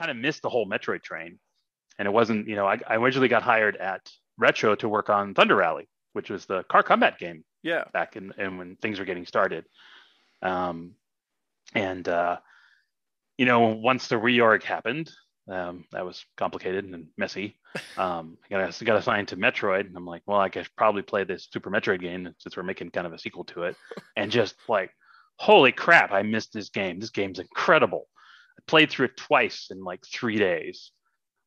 kind of missed the whole Metroid train. And it wasn't, I originally got hired at Retro to work on Thunder Rally, which was the car combat game. Yeah. Back in when things were getting started. And once the reorg happened, that was complicated and messy. Got assigned to Metroid, and I'm like, well, I could probably play this Super Metroid game since we're making kind of a sequel to it. And just like, holy crap, I missed this game. This game's incredible. I played through it twice in like 3 days.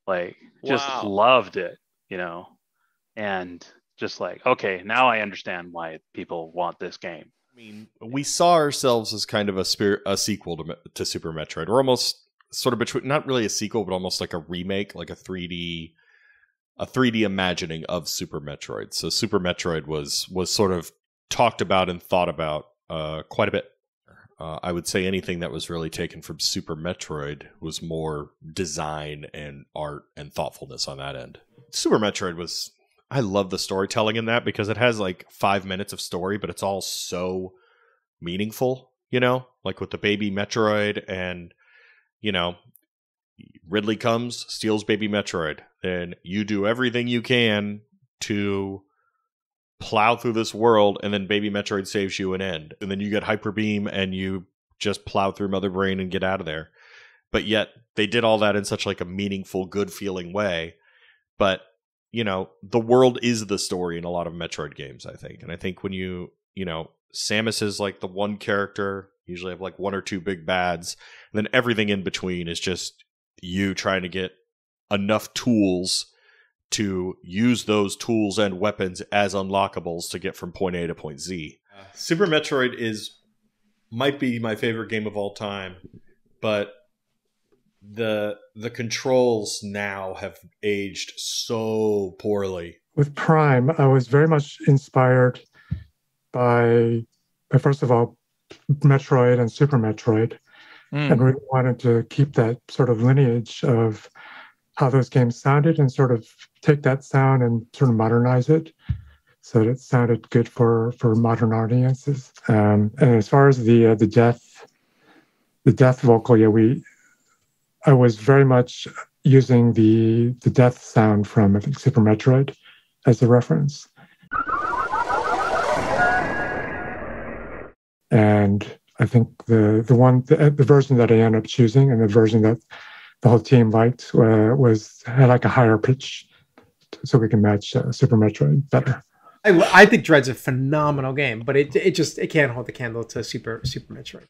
Like, just loved it, and just like, okay, now I understand why people want this game. I mean, we saw ourselves as kind of a sequel to Super Metroid. We're almost sort of between, not really a sequel, but almost like a remake, like a 3D imagining of Super Metroid. So Super Metroid was sort of talked about and thought about quite a bit. I would say anything that was really taken from Super Metroid was more design and art and thoughtfulness on that end. Super Metroid was... I love the storytelling in that because it has like 5 minutes of story, but it's all so meaningful, like with the baby Metroid and, Ridley comes, steals baby Metroid. Then you do everything you can to plow through this world, and then baby Metroid saves you an end. And then you get Hyper Beam and you just plow through Mother Brain and get out of there. But yet they did all that in such like a meaningful, good feeling way. But the world is the story in a lot of Metroid games, I think. And I think when Samus is like the one character, usually have like 1 or 2 big bads, and then everything in between is just you trying to get enough tools to use those tools and weapons as unlockables to get from point A to point Z. Super Metroid might be my favorite game of all time, but the controls now have aged so poorly. With Prime, I was very much inspired by first of all, Metroid and Super Metroid, and really wanted to keep that sort of lineage of how those games sounded and sort of take that sound and sort of modernize it so that it sounded good for modern audiences. And as far as the death vocal, I was very much using the death sound from, I think, Super Metroid as a reference. And I think the version that I ended up choosing and the version that the whole team liked had like a higher pitch, so we can match Super Metroid better. I think Dread's a phenomenal game, but it can't hold the candle to Super Metroid.